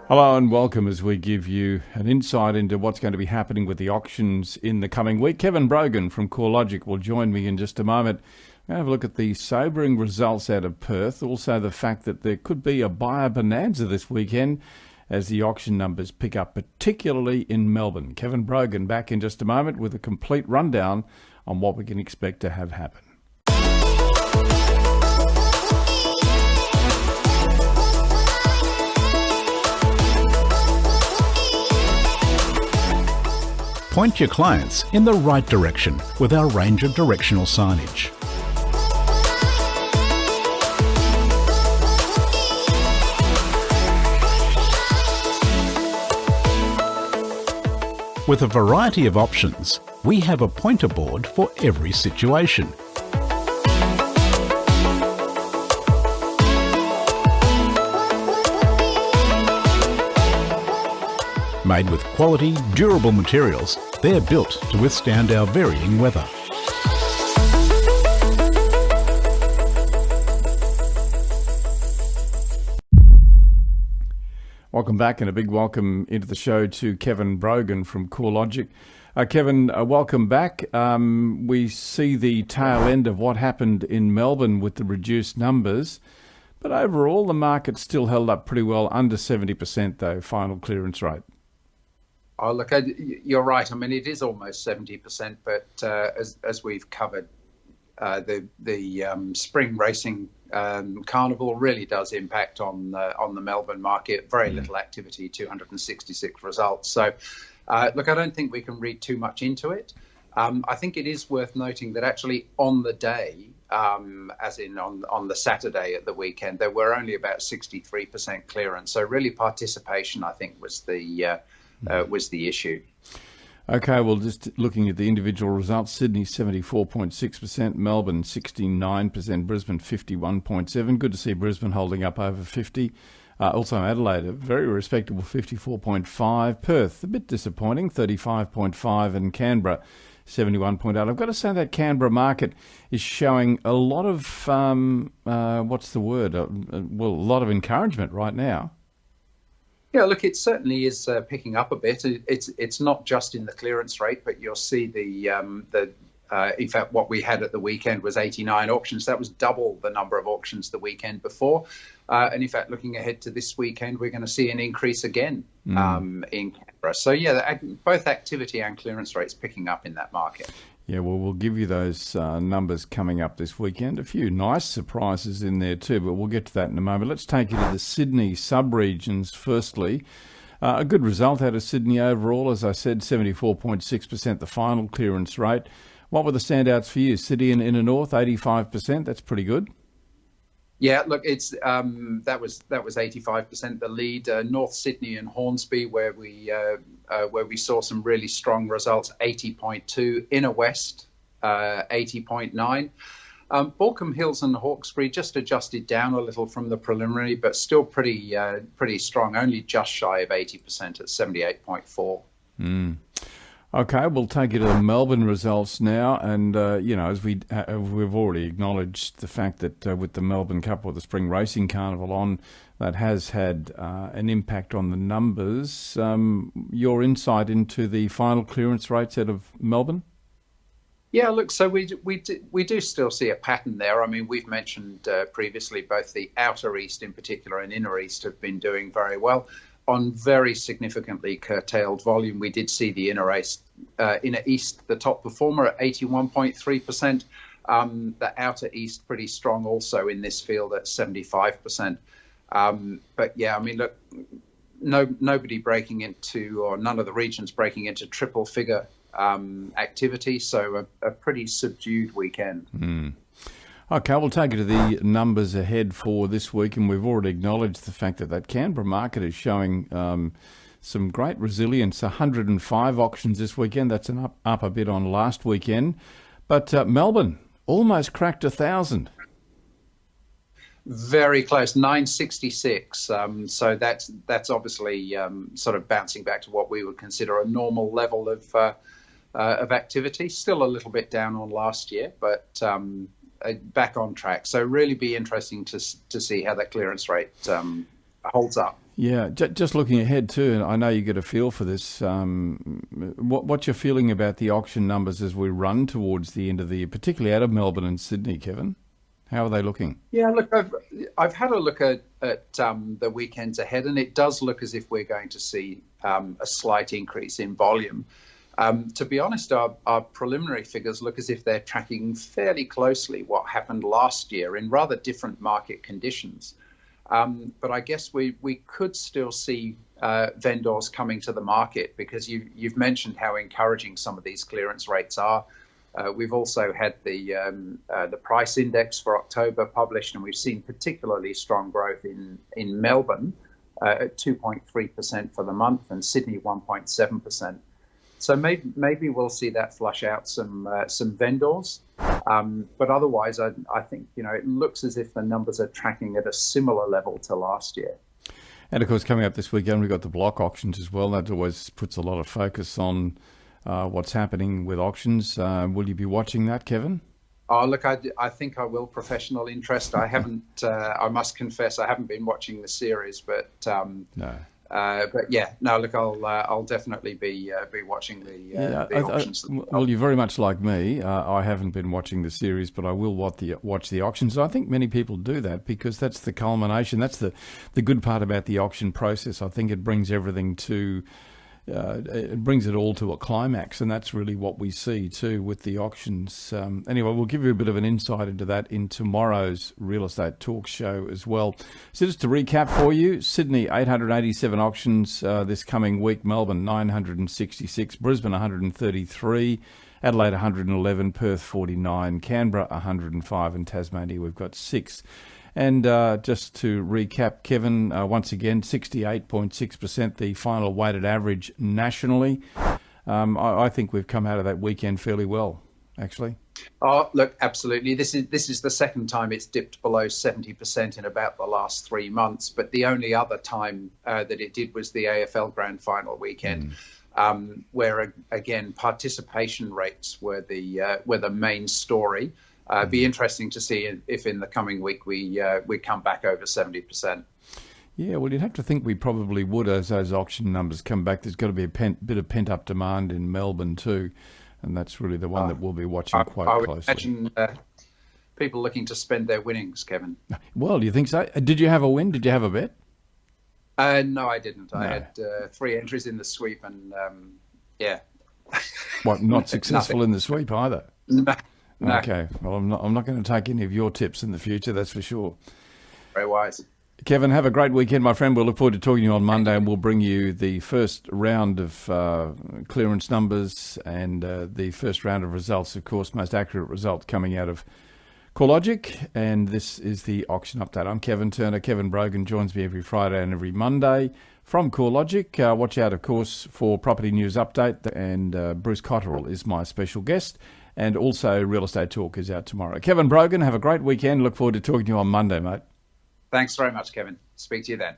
Hello and welcome as we give you an insight into what's going to be happening with the auctions in the coming week. Kevin Brogan from CoreLogic will join me in just a moment. We'll have a look at the sobering results out of Perth, also the fact that there could be a buyer bonanza this weekend as the auction numbers pick up, particularly in Melbourne. Kevin Brogan back in just a moment with a complete rundown on what we can expect to have happen. Point your clients in the right direction with our range of directional signage. With a variety of options, we have a pointer board for every situation. Made with quality, durable materials, they're built to withstand our varying weather. Welcome back and a big welcome into the show to Kevin Brogan from CoreLogic. Kevin, welcome back. We see the tail end of what happened in Melbourne with the reduced numbers, but overall the market still held up pretty well, under 70% though, final clearance rate. Oh, look, you're right. I mean, it is almost 70%, but as we've covered, the spring racing carnival really does impact on the Melbourne market. Very little activity, 266 results. So, look, I don't think we can read too much into it. I think it is worth noting that actually on the day, as in on the Saturday at the weekend, there were only about 63% clearance. So really participation, I think, was the issue. Okay, well, just looking at the individual results, Sydney 74.6%, Melbourne 69%, Brisbane 51.7%. Good to see Brisbane holding up over 50%. Also Adelaide, a very respectable 54.5%. Perth, a bit disappointing, 35.5%, and Canberra 71.8%. I've got to say that Canberra market is showing a lot of, a lot of encouragement right now. Yeah, look, it certainly is picking up a bit. It's not just in the clearance rate, but you'll see in fact, what we had at the weekend was 89 auctions. That was double the number of auctions the weekend before. And in fact, looking ahead to this weekend, we're going to see an increase again in Canberra. So yeah, both activity and clearance rates picking up in that market. Yeah, well, we'll give you those numbers coming up this weekend. A few nice surprises in there too, but we'll get to that in a moment. Let's take you to the Sydney sub-regions firstly. A good result out of Sydney overall, as I said, 74.6%, the final clearance rate. What were the standouts for you? City and Inner North, 85%. That's pretty good. Yeah, look, it's that was 85% the lead. North Sydney and Hornsby, where we saw some really strong results, 80.2. Inner West, 80.9. Baulkham Hills and Hawkesbury just adjusted down a little from the preliminary, but still pretty strong. Only just shy of 80% at 78.4. Okay, we'll take you to the Melbourne results now, and as we've already acknowledged the fact that with the Melbourne Cup or the Spring Racing Carnival on, that has had an impact on the numbers. Your insight into the final clearance rates out of Melbourne? Yeah, look, so we do still see a pattern there. I mean, we've mentioned previously both the Outer East in particular and Inner East have been doing very well. On very significantly curtailed volume, we did see the Inner East, the top performer at 81.3%. The Outer East pretty strong also in this field at 75%. But yeah, I mean, look, nobody breaking into, or none of the regions breaking into triple figure activity. So a pretty subdued weekend. Okay, we'll take you to the numbers ahead for this week, and we've already acknowledged the fact that Canberra market is showing some great resilience. 105 auctions this weekend. That's an up a bit on last weekend. But Melbourne almost cracked 1,000. Very close, 966. So that's obviously sort of bouncing back to what we would consider a normal level of activity. Still a little bit down on last year, but back on track. So really be interesting to see how that clearance rate holds up. Yeah, just looking ahead too, and I know you get a feel for this. What's your feeling about the auction numbers as we run towards the end of the year, particularly out of Melbourne and Sydney, Kevin? How are they looking? Yeah, look, I've had a look at the weekends ahead, and it does look as if we're going to see a slight increase in volume. To be honest, our preliminary figures look as if they're tracking fairly closely what happened last year in rather different market conditions. But I guess we could still see vendors coming to the market, because you've mentioned how encouraging some of these clearance rates are. We've also had the price index for October published, and we've seen particularly strong growth in Melbourne at 2.3% for the month, and Sydney 1.7%. So maybe we'll see that flush out some vendors, but otherwise I think it looks as if the numbers are tracking at a similar level to last year. And of course, coming up this weekend, we've got the block auctions as well. That always puts a lot of focus on what's happening with auctions. Will you be watching that, Kevin? Oh, look, I think I will. Professional interest. I haven't. I must confess, I haven't been watching the series, but no. But yeah, no. Look, I'll definitely be watching the auctions. Well, you're very much like me. I haven't been watching the series, but I will watch the auctions. I think many people do that because that's the culmination. That's the good part about the auction process. I think it brings everything to. It brings it all to a climax, and that's really what we see too with the auctions. Anyway, we'll give you a bit of an insight into that in tomorrow's Real Estate Talk show as well. So just to recap for you, Sydney 887 auctions this coming week, Melbourne 966, Brisbane 133, Adelaide 111, Perth 49, Canberra 105, and Tasmania we've got 6. And just to recap, Kevin, once again, 68.6%, the final weighted average nationally. I think we've come out of that weekend fairly well, actually. Oh, look, absolutely. This is the second time it's dipped below 70% in about the last 3 months. But the only other time that it did was the AFL Grand Final weekend, where again participation rates were the main story. Be interesting to see if in the coming week we come back over 70%. Yeah, well, you'd have to think we probably would as those auction numbers come back. There's got to be a bit of pent-up demand in Melbourne too, and that's really the one that we'll be watching quite closely. I would imagine people looking to spend their winnings, Kevin. Well, do you think so? Did you have a win? Did you have a bet? No, I didn't. No. I had 3 entries in the sweep, and yeah. What? Not successful in the sweep either? No. Okay. Well, I'm not going to take any of your tips in the future. That's for sure. Very wise. Kevin, have a great weekend, my friend. We'll look forward to talking to you on Monday, and we'll bring you the first round of clearance numbers and the first round of results, of course, most accurate results coming out of CoreLogic. And this is the auction update. I'm Kevin Turner. Kevin Brogan joins me every Friday and every Monday from CoreLogic. Watch out, of course, for Property News Update, and Bruce Cotterill is my special guest. And also Real Estate Talk is out tomorrow. Kevin Brogan, have a great weekend. Look forward to talking to you on Monday, mate. Thanks very much, Kevin. Speak to you then.